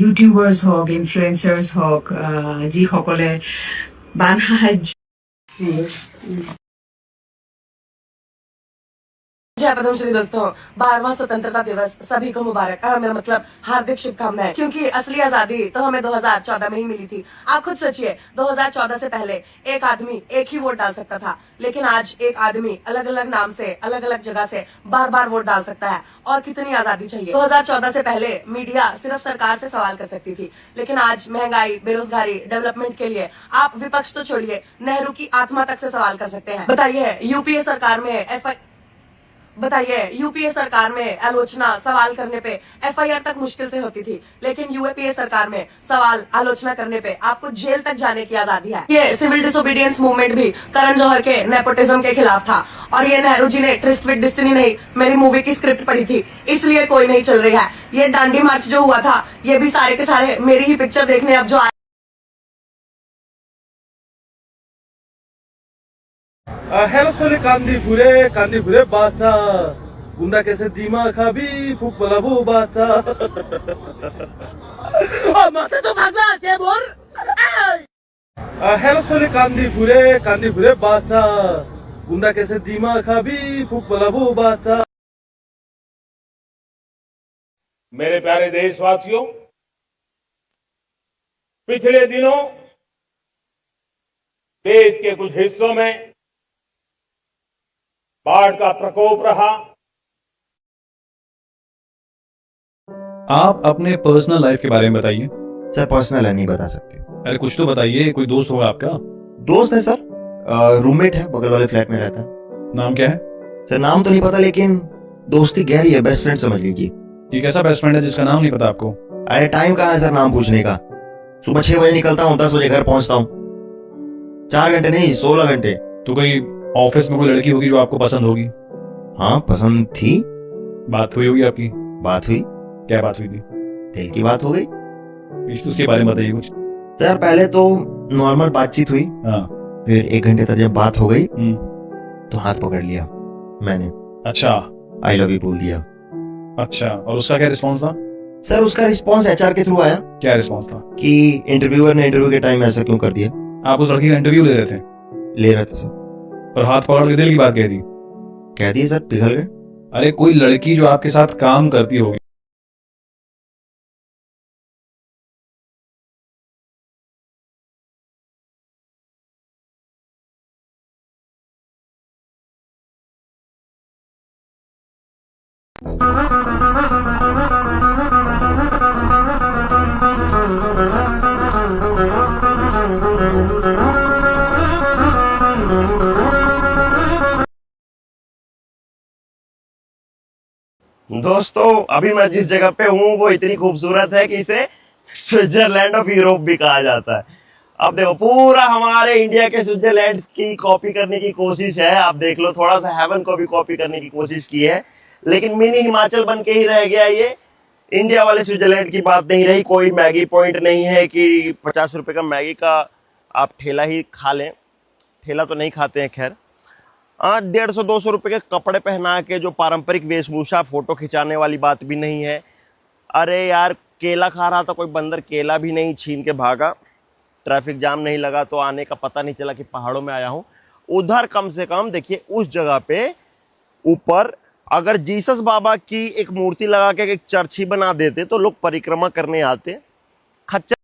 YouTubers হওক, ইনফ্লুৱেঞ্চাৰ্ছ হওক, যিসকলে বান সাহায্য जय पद्मश्री दोस्तों, 12वां स्वतंत्रता दिवस सभी को मुबारक। मेरा मतलब हार्दिक शुभकामनाएं, क्योंकि असली आजादी तो हमें 2014 में ही मिली थी। आप खुद सोचिए, 2014 से पहले एक आदमी एक ही वोट डाल सकता था, लेकिन आज एक आदमी अलग अलग नाम से, अलग अलग जगह से बार बार वोट डाल सकता है। और कितनी आजादी चाहिए। 2014 से पहले मीडिया सिर्फ सरकार से सवाल कर सकती थी, लेकिन आज महंगाई, बेरोजगारी, डेवलपमेंट के लिए आप विपक्ष तो छोड़िए, नेहरू की आत्मा तक से सवाल कर सकते हैं। बताइए, यूपीए सरकार में आलोचना सवाल करने पे एफआईआर तक मुश्किल से होती थी, लेकिन यूपीए सरकार में सवाल आलोचना करने पे आपको जेल तक जाने की आजादी है। ये सिविल डिसोबीडियंस मूवमेंट भी करण जौहर के नेपोटिज्म के खिलाफ था, और ये नेहरू जी ने ट्रिस्ट विद डेस्टिनी नहीं, मेरी मूवी की स्क्रिप्ट पढ़ी थी, इसलिए कोई नहीं चल रही है। ये दांडी मार्च जो हुआ था, ये भी सारे के सारे मेरी ही पिक्चर देखने अब जो हेलो सोले कांदी घुरे बासा गुंडा कैसे दिमाग खाबी फुक बलाबो बासा माथे तो भागना है बोर हेलो सोले कांदी घुरे बासा गुंडा कैसे दिमाग खाबी फुक बलाबो बासा। मेरे प्यारे देशवासियों, पिछले दिनों देश के कुछ हिस्सों में बाढ़ का प्रकोप रहा। आप अपने पर्सनल लाइफ के बारे में बताइए। सर पर्सनल है, नहीं बता सकते। अरे कुछ तो बताइए, कोई दोस्त होगा आपका? दोस्त है सर, रूममेट है, बगल वाले फ्लैट में रहता है। नाम क्या है? सर नाम तो नहीं पता, लेकिन दोस्ती गहरी है, बेस्ट फ्रेंड समझ लीजिए। ये कैसा बेस्ट फ्रेंड है जिसका नाम नहीं पता आपको? अरे टाइम कहाँ है सर नाम पूछने का? सुबह 6 बजे निकलता हूँ, 10 बजे घर पहुंचता हूँ। 4 घंटे नहीं, 16 घंटे। तो कोई ऑफिस में कोई लड़की होगी जो आपको पसंद होगी? हाँ पसंद थी। बात हुई होगी आपकी? बात हुई। क्या बात हुई थी? दिल की बात हो गई। उसके बारे में बताइए कुछ। सर पहले तो नॉर्मल बातचीत हुई, हाँ। फिर 1 घंटे तक जब बात हो गई हम्म। तो हाथ पकड़ लिया मैंने, अच्छा आई लव यू बोल दिया। अच्छा, और उसका क्या रिस्पॉन्स था? सर उसका रिस्पॉन्स एचआर के थ्रू आया क्या रिस्पॉन्स था? कि इंटरव्यूअर ने इंटरव्यू के टाइम ऐसा क्यों कर दिया। आप उस लड़की का इंटरव्यू ले रहे थे ले रहे थे सर, और हाथ पकड़ के दिल की बात कह दी? कह दिए सर, पिघल गए। अरे कोई लड़की जो आपके साथ काम करती होगी, दोस्तों अभी मैं जिस जगह पे हूँ वो इतनी खूबसूरत है कि इसे स्विट्जरलैंड ऑफ यूरोप भी कहा जाता है। अब देखो पूरा हमारे इंडिया के स्विट्जरलैंड की कॉपी करने की कोशिश है। आप देख लो, थोड़ा सा हेवन को भी कॉपी करने की कोशिश की है, लेकिन मिनी हिमाचल बन के ही रह गया। ये इंडिया वाले स्विट्जरलैंड की बात नहीं रही। कोई मैगी पॉइंट नहीं है कि 50 रुपए का मैगी का आप ठेला ही खा लें। ठेला तो नहीं खाते हैं खैर। 150-200 रुपए के कपड़े पहना के जो पारंपरिक वेशभूषा, फोटो खिंचाने वाली बात भी नहीं है। अरे यार केला खा रहा था कोई बंदर, केला भी नहीं, छीन के भागा। ट्रैफिक जाम नहीं लगा तो आने का पता नहीं चला कि पहाड़ों में आया हूँ। उधर कम से कम देखिए, उस जगह पे ऊपर अगर जीसस बाबा की एक मूर्ति लगा के एक चर्च ही बना देते तो लोग परिक्रमा करने आते। खच्चर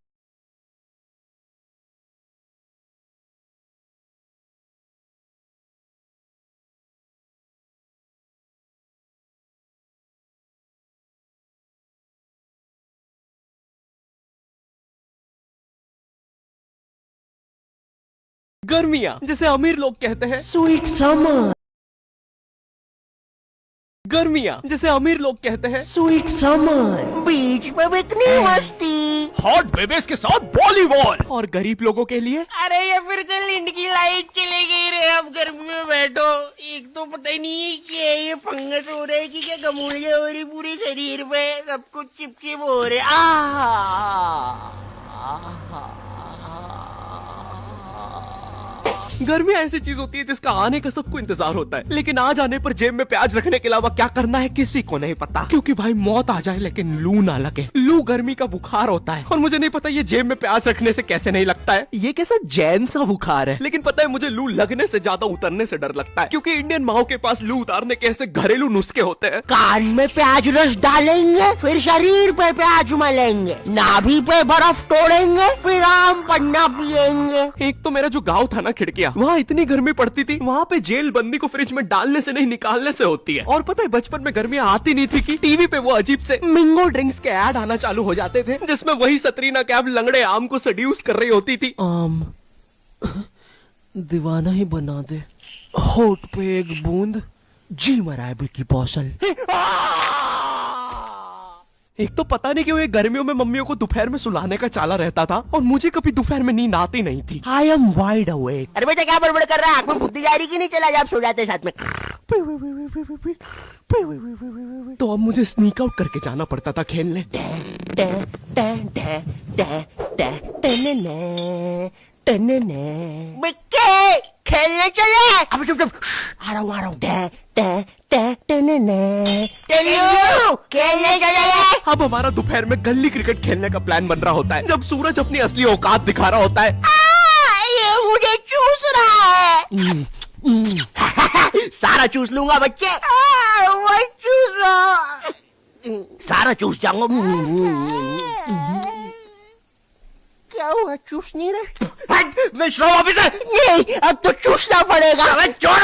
गर्मियां जिसे अमीर लोग कहते हैं स्वीट समर। गर्मियां जिसे अमीर लोग कहते हैं स्वीट समर। बीच में इतनी मस्ती, हॉट बेबीज के साथ वॉलीबॉल। और गरीब लोगों के लिए अरे ये फिर से लिंड की लाइट चली गई रे। अब गर्मी में बैठो, एक तो पता ही नहीं है कि ये फंगस हो रहा है कि क्या गमूलिया हो रही पूरे शरीर पे, सब कुछ चिपचिप हो रहे। गर्मियां ऐसी चीज होती है जिसका आने का सबको इंतजार होता है, लेकिन आ जाने पर जेब में प्याज रखने के अलावा क्या करना है किसी को नहीं पता। क्योंकि भाई मौत आ जाए लेकिन लू ना लगे। लू गर्मी का बुखार होता है, और मुझे नहीं पता ये जेब में प्याज रखने से कैसे नहीं लगता है। ये कैसा जैन सा बुखार है। लेकिन पता है मुझे लू लगने से ज्यादा उतरने से डर लगता है, क्योंकि इंडियन माओ के पास लू उतारने के ऐसे घरेलू नुस्खे होते हैं। कान में प्याज रस डालेंगे, फिर शरीर पे प्याज मलेंगे, नाभि पे बर्फ तोड़ेंगे, फिर आम पन्ना पिएंगे। एक तो मेरा जो गांव था ना खिड़किया, वहाँ इतनी गर्मी पड़ती थी, वहाँ पे जेल बंदी को फ्रिज में डालने से नहीं निकालने से होती है। और पता है बचपन में गर्मियाँ आती नहीं थी कि टीवी पे वो अजीब से मिंगो ड्रिंक्स के ऐड आना चालू हो जाते थे, जिसमें वही सतरीना कैफ लंगड़े आम को सड्यूस कर रही होती थी। आम दीवाना ही बना दे, होठ पे एक बूंद, जी मरा है की बौसल। एक तो पता नहीं क्यों ये गर्मियों में मम्मियों को दोपहर में सुलाने का चाला रहता था, और मुझे कभी दोपहर में नींद आती नहीं थी। I am wide awake. अरे बेटा क्या बड़बड़ कर रहा है, आंख में बुद्धि जा रही कि नहीं? चला जा, आप सो जाते साथ में। तो अब मुझे स्नीक आउट करके जाना पड़ता था खेलने। बिक्के खेलने चले। अब चुप चुप, आ रहा हूँ। टेल्लू, खेलने चले। अब हमारा दोपहर में गली क्रिकेट खेलने का प्लान बन रहा होता है, जब सूरज अपनी असली औकात दिखा रहा होता है। ये मुझे चूस रहा है। सारा चूस लूंगा बच्चे। वो चूसो। सारा चूस जाऊंगा। क्या हुआ, चूस नहीं रहे? मैं श्रम ऑफिसर। नहीं, अब तो चूसना पड़ेगा। छोड़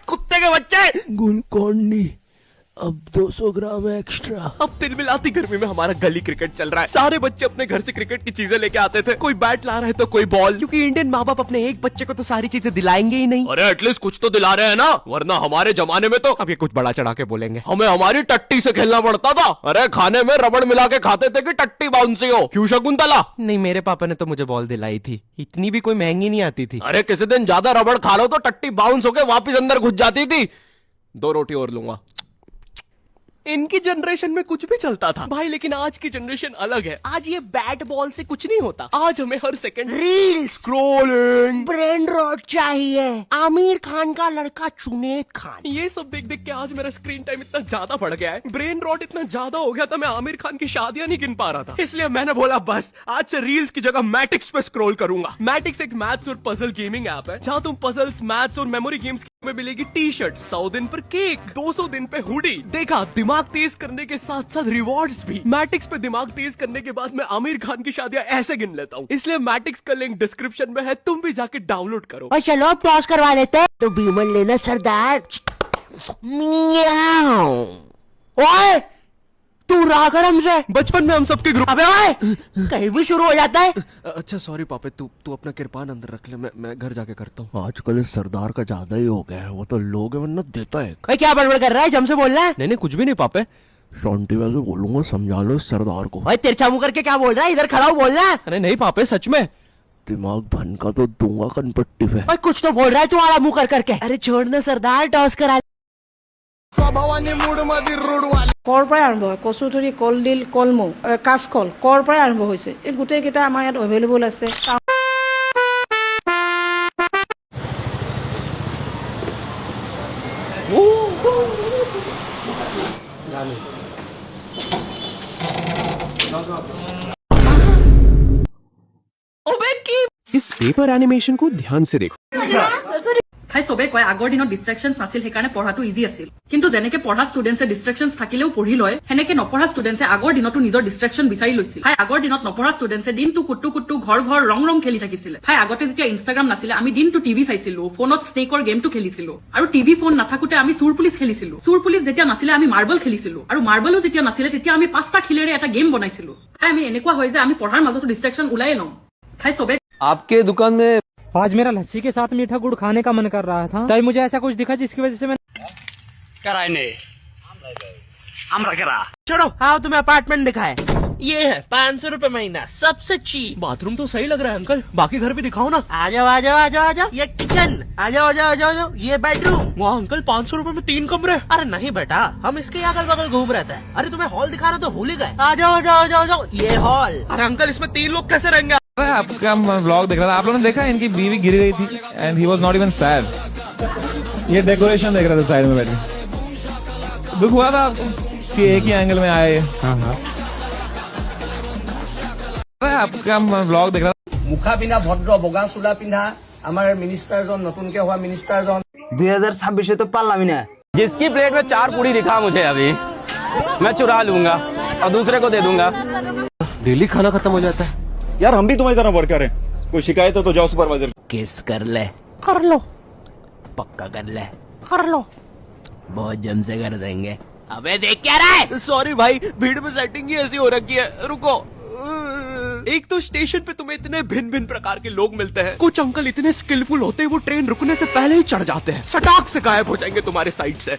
कुत्ते के बच्चे। गुलकोंडी अब 200 ग्राम एक्स्ट्रा। अब तिल मिलाती गर्मी में हमारा गली क्रिकेट चल रहा है। सारे बच्चे अपने घर से क्रिकेट की चीजें लेके आते थे, कोई बैट ला रहा है तो कोई बॉल, क्योंकि इंडियन माँ बाप अपने एक बच्चे को तो सारी चीजें दिलाएंगे ही नहीं। अरे एटलीस्ट कुछ तो दिला रहे हैं ना, वरना हमारे जमाने में तो, अब ये कुछ बड़ा चढ़ा के बोलेंगे, हमें हमारी टट्टी से खेलना पड़ता था। अरे खाने में रबड़ मिला के खाते थे कि टट्टी बाउंसी हो। क्यों शकुंतला? नहीं, मेरे पापा ने तो मुझे बॉल दिलाई थी, इतनी भी कोई महंगी नहीं आती थी। अरे किसी दिन ज्यादा रबड़ खा लो तो टट्टी बाउंस होके वापिस अंदर घुस जाती थी। 2 रोटी और लूंगा। इनकी जनरेशन में कुछ भी चलता था भाई, लेकिन आज की जनरेशन अलग है। आज ये बैट बॉल से कुछ नहीं होता। आज हमें हर second reel scrolling, brain rot चाहिए। आमिर खान का लड़का जुनैद खान। ये सब देख देख के आज मेरा स्क्रीन टाइम इतना ज्यादा बढ़ गया है, ब्रेन रॉट इतना ज्यादा हो गया था, मैं आमिर खान की शादियां नहीं गिन पा रहा था। इसलिए मैंने बोला बस आज से रील्स की जगह मैटिक्स पे स्क्रॉल करूंगा। मैटिक्स एक मैथ्स और पजल गेमिंग ऐप है, जहां तुम पजल्स, मैथ्स और मेमोरी गेम्स में मिलेगी टी शर्ट, 100 दिन पर केक, 200 दिन पे हुडी। देखा, दिमाग तेज करने के साथ साथ रिवॉर्ड्स भी। मैटिक्स पे दिमाग तेज करने के बाद मैं आमिर खान की शादियां ऐसे गिन लेता हूँ। इसलिए मैटिक्स का लिंक डिस्क्रिप्शन में है, तुम भी जाके डाउनलोड करो। और चलो अब टॉस करवा लेते हैं। तो बीमन लेना सरदार। ओए तू रहा कर हमसे। बचपन में हम सबके ग्रुप। अबे ओए, कहीं भी शुरू हो जाता है। अच्छा सॉरी पापे, तू अपना किरपान अंदर रख ले, मैं घर जाके करता हूँ। आजकल इस सरदार का ज्यादा ही हो गया है, वो तो लोग वरना देता है। भाई क्या बड़बड़ कर रहा है, जम से बोल रहा है। नहीं कुछ भी नहीं पापे। शांति वैसे बोलूंगा, समझा लो इस सरदार को। भाई तिरछा मुंह करके क्या बोल रहा है, इधर खड़ा हो बोल रहा है। अरे नहीं पापे, सच में। दिमाग भन का तो दूंगा कनपट्टी पे। भाई कुछ तो बोल रहा है तू आला मुंह कर करके। अरे छोड़ना सरदार, टॉस करा। কৰ পৰাই আৰম্ভ হয়, কচুথুৰি, কলডিল, কলমৌ, কাঁচকল কৰ পৰাই আৰম্ভ হৈছে। এই গোটেইকেইটা আমাৰ ইয়াত এভেইলেবল আছে। इस पेपर एनिमेशन को ध्यान से देखो। ভাই চবে কয় আগৰ দিনত ডিষ্ট্ৰেকশ্যনছ নাছিল, সেইকাৰণে পঢ়াটো ইজি আছিল। কিন্তু যেনেকে পঢ়া ষ্টুডেণ্টছে ডিষ্ট্ৰেকশ্যনছ থাকিলেও পঢ়ি লয়, সেনেকে নপঢ়া ষ্টুডেণ্টছে আগৰ দিনতো নিজৰ ডিষ্ট্ৰেকশ্যন বিচাৰি লৈছিল। ভাই আগৰ দিনত নপঢ়া ষ্টুডেণ্টছে দিনটো কুট্টু কুট্টু ঘৰ ঘৰ ৰং খেলি থাকিছিলে। ভাই আগতে যেতিয়া ইনষ্টাগ্ৰাম নাছিলে, আমি দিনটো টিভি চাইছিলো, ফোনত স্নেকৰ গেমটো খেলিছিলো, আৰু টিভি ফোন নাথাকোতে আমি চোৰ পুলিচ খেলিছিলো। চোৰ পুলিচ যেতিয়া নাছিলে আমি মাৰ্বল খেলিছিলো, আৰু মাৰ্বলো যেতিয়া নাছিলে তেতিয়া আমি 5টা শিলেৰে এটা গেম বনাইছিলো। ভাই আমি এনেকুৱা হয় যে আমি পঢ়াৰ মাজতো ডিষ্ট্ৰেকশ্যন ওলাই লওঁ। ভাই চবে आपके दुकान में आज मेरा लस्सी के साथ मीठा गुड़ खाने का मन कर रहा था, तभी मुझे ऐसा कुछ दिखा जिसकी वजह से मैं छोड़ो, हाँ तुम्हें अपार्टमेंट दिखाए। ये है 500 रुपए महीना, सबसे चीप। बाथरूम तो सही लग रहा है अंकल, बाकी घर भी दिखाओ ना। आ जाओ आ जाओ आ जाओ आ जाओ। ये किचन, आ जाओ आ जाओ आ जाओ आ जाओ। ये बेडरूम। वहाँ अंकल 500 रुपए में 3 कमरे। अरे नहीं बेटा, हम इसके अगल बगल घूम रहता है। अरे तुम्हें हॉल दिखाना तो भूल ही गए। आ जाओ आ जाओ आ जाओ आ जाओ। ये हॉल। अरे अंकल इसमें 3 लोग कैसे रहेंगे? आपका व्लॉग देख रहा था, आप लोगों ने देखा इनकी बीवी गिर गई थी and he was not even sad. ये डेकोरेशन देख रहा था साइड में बैठे। दुख हुआ था आपको कि एक ही एंगल में आए? हाँ आपका व्लॉग देख रहा था। मुखा पिंधा भद्र बगा चूला पिंधा आमार मिनिस्टार जन नतुन के हुआ मिनिस्टार जन 2026 तो पार्लामी ना। जिसकी प्लेट में 4 पूरी दिखा मुझे अभी, मैं चुरा लूंगा और दूसरे को दे दूंगा। डेली खाना खत्म हो जाता है यार, हम भी तुम्हारी तरह वर्कर हैं। कोई शिकायत हो तो जाओ सुपरवाइजर। किस कर ले, कर लो, पक्का कर ले, कर लो, बहुत जम से कर देंगे। अबे देख क्या रहा है। सॉरी भाई, भीड़ में सेटिंग ही ऐसी हो रखी है, रुको। एक तो स्टेशन पे तुम्हें इतने भिन्न भिन्न प्रकार के लोग मिलते हैं। कुछ अंकल इतने स्किलफुल होते हैं, वो ट्रेन रुकने से पहले ही चढ़ जाते हैं, सटाक से गायब हो जाएंगे तुम्हारे साइड से।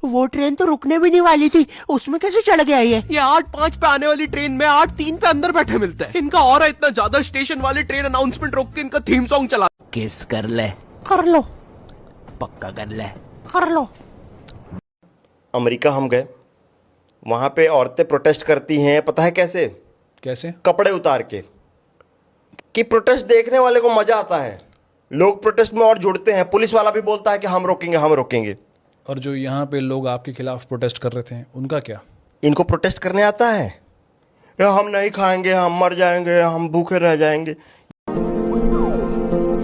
वो ट्रेन तो रुकने भी नहीं वाली थी, उसमें कैसे चढ़ गया ये? 8:05 पे आने वाली ट्रेन में 8:03 पे अंदर बैठे मिलते हैं। इनका और इतना ज्यादा, स्टेशन वाले ट्रेन अनाउंसमेंट रोक के इनका थीम सॉन्ग चला। किस कर ले, कर लो, पक्का कर ले, कर लो। अमेरिका हम गए, वहां पे औरतें प्रोटेस्ट करती हैं, पता है कैसे? कैसे? कपड़े उतार के। कि प्रोटेस्ट देखने वाले को मजा आता है, लोग प्रोटेस्ट में और जुड़ते हैं। पुलिस वाला भी बोलता है कि हम रोकेंगे हम रोकेंगे। और जो यहाँ पे लोग आपके खिलाफ प्रोटेस्ट कर रहे थे उनका क्या? इनको प्रोटेस्ट करने आता है? हम नहीं खाएंगे, हम मर जाएंगे, हम भूखे रह जाएंगे।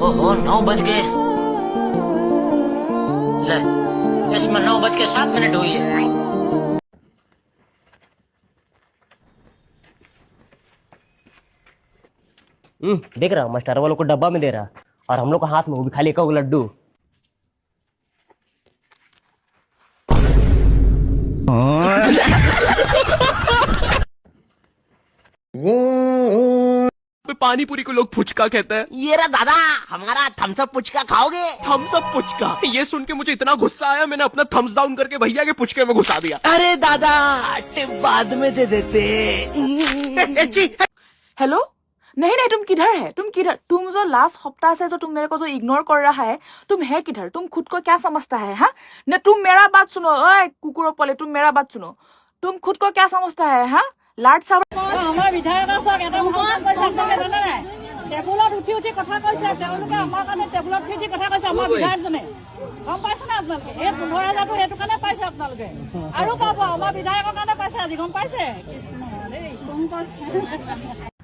ओहो 9 बज गए। ले, इसमें 9:07 हुई है। देख रहा मास्टर वालों को डब्बा में दे रहा और हम लोग को हाथ में वो भी खाली एक लड्डू। पानी पूरी को लोग पुचका कहते हैं। ये रहा दादा हमारा थम्स अप पुचका खाओगे? थम्स अप पुचका, ये सुन के मुझे इतना गुस्सा आया, मैंने अपना थम्स डाउन करके भैया के पुचके में घुसा दिया। अरे दादा टिप बाद में दे देते। हेलो, नहीं नहीं, तुम किधर है? तुम किधर? तुम जो लास्ट हफ्ता से जो तुम मेरे को जो इग्नोर कर रहा है, तुम है किधर? तुम खुद को क्या समझता है? हाँ न, तुम मेरा बात सुनो। ओए कुकुरों पले, तुम मेरा बात सुनो। तुम खुद को क्या समझता है? हाँ लाट साहब আমাৰ বিধায়কৰ চক এটা টেবুলত উঠি উঠি কথা কৈছে, তেওঁলোকে আমাৰ কাৰণে টেবুলত উঠি উঠি কথা কৈছে আমাৰ বিধায়কজনে। গম পাইছে না আপোনালোকে? এই 15,000টো সেইটো কাৰণে পাইছে আপোনালোকে, আৰু পাব আমাৰ বিধায়কৰ কাৰণে পাইছে আজি। গম পাইছে? কৃষ্ণ দেই, গম পাইছে।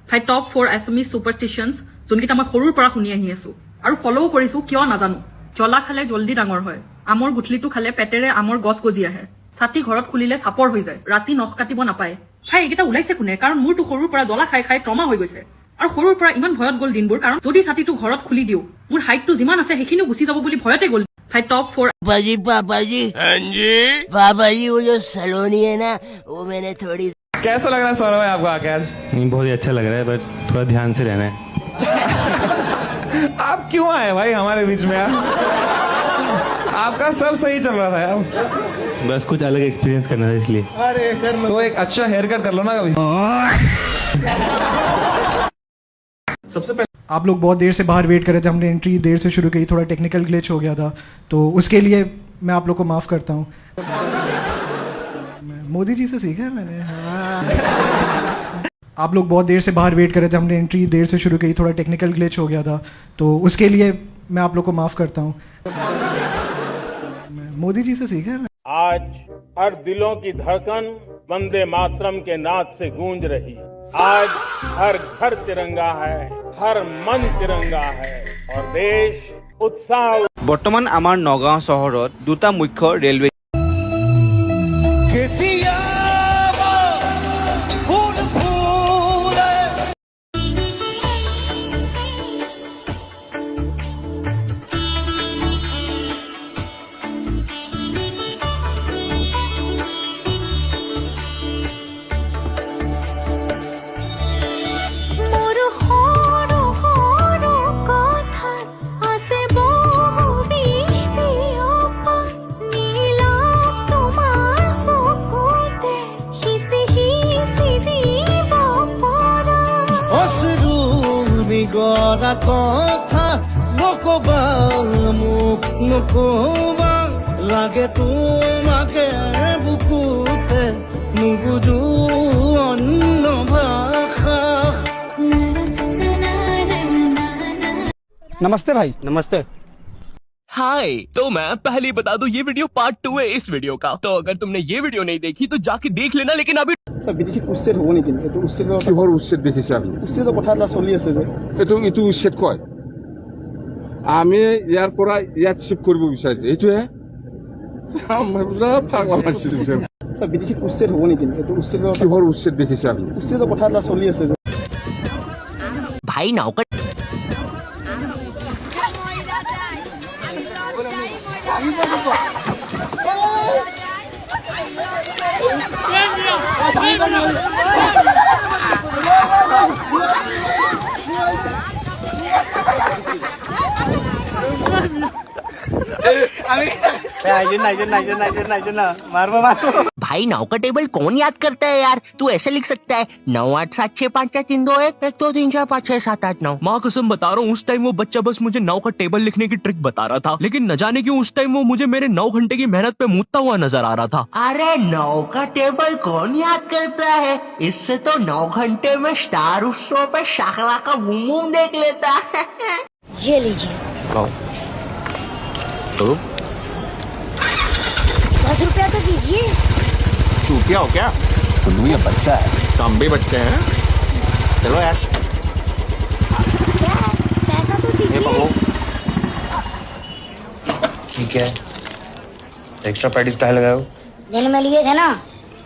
ভাই টপ 4 এছামিজ ছুপাৰষ্টিশ্যনছ যোনকেইটা মই সৰুৰ পৰা শুনি আহি আছো আৰু ফ'ল'ও কৰিছো, কিয় নাজানো। জ্বলা খালে জল্দি ডাঙৰ হয়, আমৰ গুঠলিটো খালে পেটেৰে আমৰ গছ গজি আহে, ছাতি ঘৰত খুলিলে চাপৰ হৈ যায়, ৰাতি নখ কাটিব নাপায়। ভাই এইকেইটা ওলাইছে কোনে? কাৰণ মোৰতো সৰুৰ পৰা জ্বলা খাই খাই ট্ৰমা হৈ গৈছে, আৰু সৰুৰ পৰা ইমান ভয়ত গ'ল দিনবোৰ। কাৰণ যদি ছাতিটো ঘৰত খুলি দিওঁ, মোৰ হাইটটো যিমান আছে সেইখিনিও গুচি যাব বুলি ভয়তে গ'ল। भाई टॉप 4 पापा जी पापा जी वो जो सलोनी है ना, वो मैंने थोड़ी। कैसा लग रहा है सौरभ भाई आपको आके आज? नहीं, बहुत ही अच्छा लग रहा है, बस थोड़ा ध्यान से रहना है। आप क्यों आए भाई हमारे बीच में यार? आपका सब सही चल रहा था यार, बस कुछ अलग एक्सपीरियंस करना था इसलिए। तो एक अच्छा हेयर कट कर लो ना कभी। सबसे पहले आप लोग बहुत देर से बाहर वेट कर रहे थे, हमने एंट्री देर से शुरू की, थोड़ा टेक्निकल ग्लिच हो गया था, तो उसके लिए मैं आप लोग को माफ़ करता हूँ। मोदी जी से सीखा है मैंने। आप लोग बहुत देर से बाहर वेट कर रहे थे, हमने एंट्री देर से शुरू की, थोड़ा टेक्निकल ग्लिच हो गया था, तो उसके लिए मैं आप लोग को माफ़ करता हूँ। मोदी जी से सीखा है। आज हर दिलों की धड़कन वंदे मातरम के नाद से गूंज रही है। आज हर घर तिरंगा है, हर मन तिरंगा है और देश उत्साह। বৰ্তমান আমাৰ নগাঁও চহৰত দুটা মুখ্য ৰেলৱে কথা নকবা মোক নকবা লাগে তোমাকে বুকুতে নুবুজো অন্য ভাষা। नमस्ते भाई। नमस्ते। हाय, तो मैं पहले बता दूं ये वीडियो पार्ट 2 है इस वीडियो का, तो अगर तुमने ये वीडियो नहीं देखी तो जाके देख लेना। लेकिन अभी বিদেশীক উচ্ছেদ হ'ব নেকি? এইটো উচ্ছেদ কিহৰ উচ্ছেদ দেখিছে আপুনি? উচ্ছেদৰ কথা এটা চলি আছে যে এইটো উচ্ছেদ কয়। আমি ইয়াৰ পৰা ইয়াত শিফ্ট কৰিব বিচাৰিছো, এইটোহে পাগলা মাৰিছে। বিদেশীক উচ্ছেদ হ'ব নেকি? এইটো উচ্ছেদৰ কিহৰ উচ্ছেদ দেখিছে আপুনি? উচ্ছেদৰ কথা এটা চলি আছে যে भाई नौकर আমি भाई 9 का टेबल कौन याद करता है यार? तू ऐसे लिख सकता है 9 8 7 6 5 4 3 2 1 1 2 3 4 5 6 7 8 9। माँ कसम बता रहा हूँ, उस टाइम वो बच्चा बस मुझे 9 का टेबल लिखने की ट्रिक बता रहा था, लेकिन न जाने क्यों उस टाइम वो मुझे मेरे 9 घंटे की मेहनत पे मूतता हुआ नजर आ रहा था। अरे 9 का टेबल कौन याद करता है? इससे तो 9 घंटे में स्टार उत्सव पे शाकरा का बूम बूम देख लेता है। ये लीजिए 10 रुपया तो दीजिए। चूतिया हो क्या? कुल्लू ये बच्चा है, कम भी बच्चे हैं। चलो यार, क्या पैसा तो दीजिए। ठीक है, एक्स्ट्रा पैटीज काहे लगाए हो? दिन में लिए थे ना,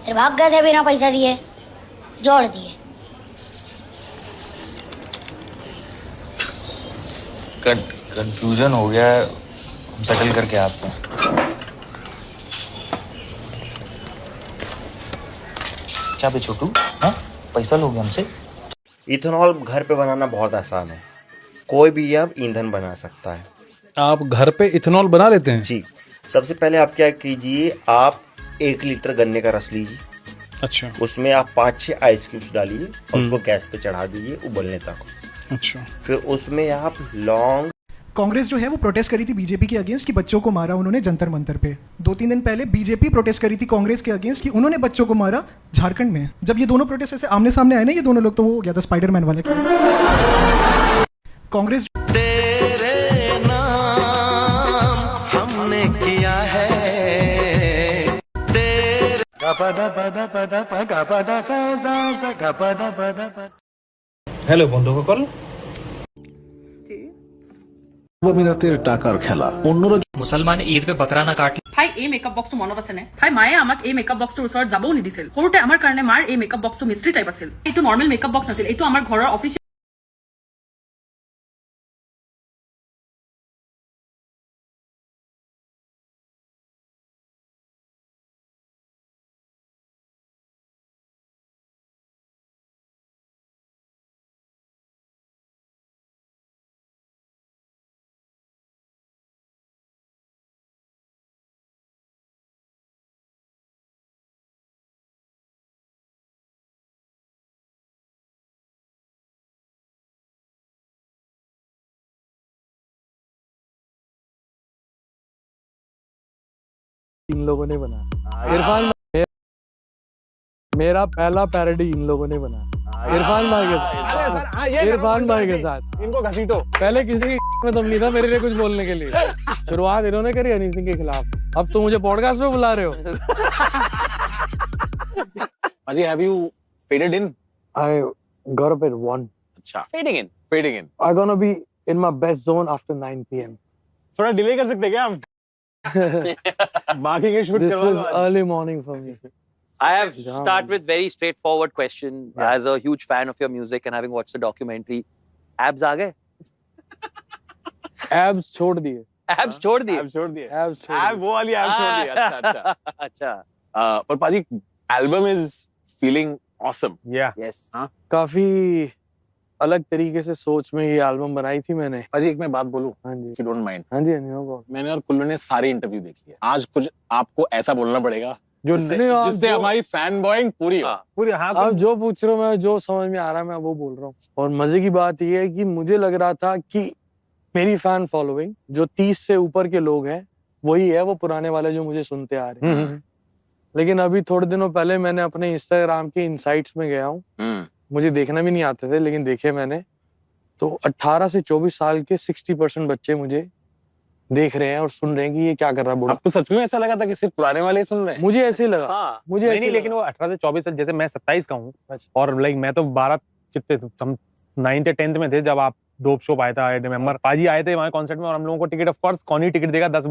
फिर भाग गए थे बिना पैसा दिए, जोड़ दिए। कंफ्यूजन हो गया है, हम सेटल करके आते हैं। क्या बे छोटू, हाँ पैसा लोगे हमसे? इथेनॉल घर पे बनाना बहुत आसान है, कोई भी अब ईंधन बना सकता है। आप घर पे इथेनॉल बना लेते हैं? जी, सबसे पहले आप क्या कीजिए, आप 1 लीटर गन्ने का रस लीजिए, अच्छा उसमें आप 5-6 आइस क्यूब्स डालिए और उसको गैस पे चढ़ा दीजिए उबलने तक। अच्छा, फिर उसमें आप लौंग। कांग्रेस जो है वो प्रोटेस्ट करी थी बीजेपी के अगेंस्ट कि बच्चों को मारा उन्होंने जंतर मंतर पे। 2-3 दिन पहले बीजेपी प्रोटेस्ट करी थी कांग्रेस के अगेंस्ट कि उन्होंने बच्चों को मारा झारखंड में। जब ये दोनों प्रोटेस्ट ऐसे आमने सामने आए ना ये दोनों लोग, तो वो हो गया था स्पाइडरमैन वाले। कांग्रेस तेरे नाम हमने किया है, হ্যালো বন্ধু সকল, টাকার খেলা অন্যরা মুসলমান ঈদ पे बकरा ना काट। ভাই এই মেকআপ বক্সটো মনত আছে নে? ভাই মায়ে আমাক এই মেকআপ বক্সটোৰ ওচৰত যাবও নিদিছিল। সৰুতে আমাৰ কাৰণে মাৰ এই মেকআপ বক্সটো মিস্ট্ৰি টাইপ আছিল। এইটো নৰ্মেল মেকআপ বক্স নাছিল, এইটো আমাৰ ঘৰৰ অফিচিয়েল इन लोगों ने बनाया। इरफान मेरा पहला पैरोडी इन लोगों ने बनाया, इरफान भाई के साथ। इरफान भाई के साथ इनको घसीटो। पहले किसी में दम नहीं था मेरे लिए कुछ बोलने के लिए। शुरुआत इन्होंने करी हनी सिंह के खिलाफ, अब तो मुझे पॉडकास्ट में बुला रहे हो। Aji, have you faded in? I got up at 1. अच्छा, fading in. I'm gonna be in my best zone after 9 PM. थोड़ा डिले कर सकते हैं क्या हम? बाकी के शूट This करवा is लो आज। early morning for me. I have start with very straightforward question. As a huge fan of your music and having watched the documentary, abs आ गए? Abs छोड़ दिए। Abs छोड़ दिए? Abs छोड़ दिए। Abs छोड़ Ab दिए। वो वाली abs छोड़ दी। अच्छा। अच्छा। पर पाजी, album is feeling awesome. Yes. काफी अलग तरीके से सोच में ये एल्बम बनाई थी मैंने। पाजी एक मैं बात बोलूं? हाँ जी। If you don't mind. हाँ जी, no problem। मैंने और कुल्लू ने सारी इंटरव्यू देखी है। आज कुछ आपको ऐसा बोलना पड़ेगा जिससे हमारी फैन बॉइंग पूरी हो। पूरी आप जो पूछ रहे हो, मैं जो समझ में आ रहा है मैं वो बोल रहा हूँ। और मजे की बात ये है कि मुझे लग रहा था कि मेरी फैन फॉलोइंग जो 30 से ऊपर के लोग हैं वही है वो पुराने वाले जो मुझे सुनते आ रहे हैं। लेकिन अभी थोड़े दिनों पहले मैंने अपने इंस्टाग्राम के इनसाइट्स में गया हूँ, मुझे देखना भी नहीं आते थे लेकिन देखे मैंने, तो 18 से 24 साल के 60% बच्चे मुझे देख रहे हैं और सुन रहे हैं कि ये क्या कर रहा है। आपको सच में ऐसा लगा था कि सिर्फ पुराने वाले ही सुन रहे हैं? मुझे ऐसे ही लगा। मुझे नहीं, लेकिन वो 18 से 24 जैसे मैं 27 का हूँ और लाइक मैं तो 12 कितने हम 9th 10th में थे जब आप डोप शो आया था। आई रिमेम्बर पाजी आए थे वहाँ कॉन्सर्ट में और हम लोगों को टिकट ऑफ कोर्स कौन ही टिकट देगा 10